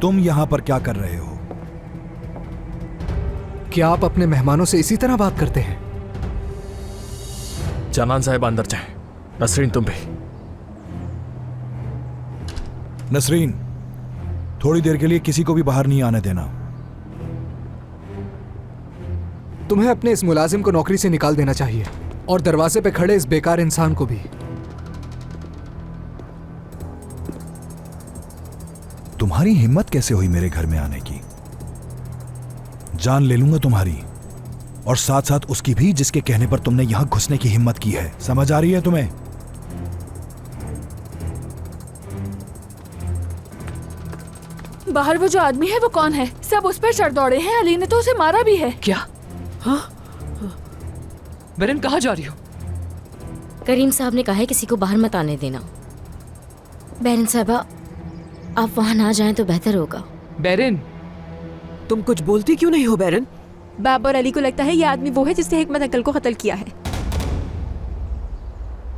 तुम यहां पर क्या कर रहे हो? क्या आप अपने मेहमानों से इसी तरह बात करते हैं? जनान साहब अंदर जाएं। नसरीन तुम भी। नसरीन, थोड़ी देर के लिए किसी को भी बाहर नहीं आने देना। तुम्हें अपने इस मुलाजिम को नौकरी से निकाल देना चाहिए और दरवाजे पे खड़े इस बेकार इंसान को भी। तुम्हारी हिम्मत कैसे हुई मेरे घर में आने की? जान ले लूंगा तुम्हारी, और साथ साथ उसकी भी जिसके कहने पर तुमने यहां घुसने की हिम्मत की है। समझ आ रही है तुम्हें? बाहर वो जो आदमी है वो कौन है? सब उस पर चढ़ दौड़े हैं। अली ने तो उसे मारा भी है। क्या? हाँ? बेरन कहाँ जा रही हो? करीम साहब ने कहा है किसी को बाहर मत आने देना। बेरन साहबा, आप वहां ना जाएं तो बेहतर होगा। बेरन, तुम कुछ बोलती क्यों नहीं हो बेरन? बाब और अली को लगता है ये आदमी वो है जिसने हिकमत अंकल को कत्ल किया है।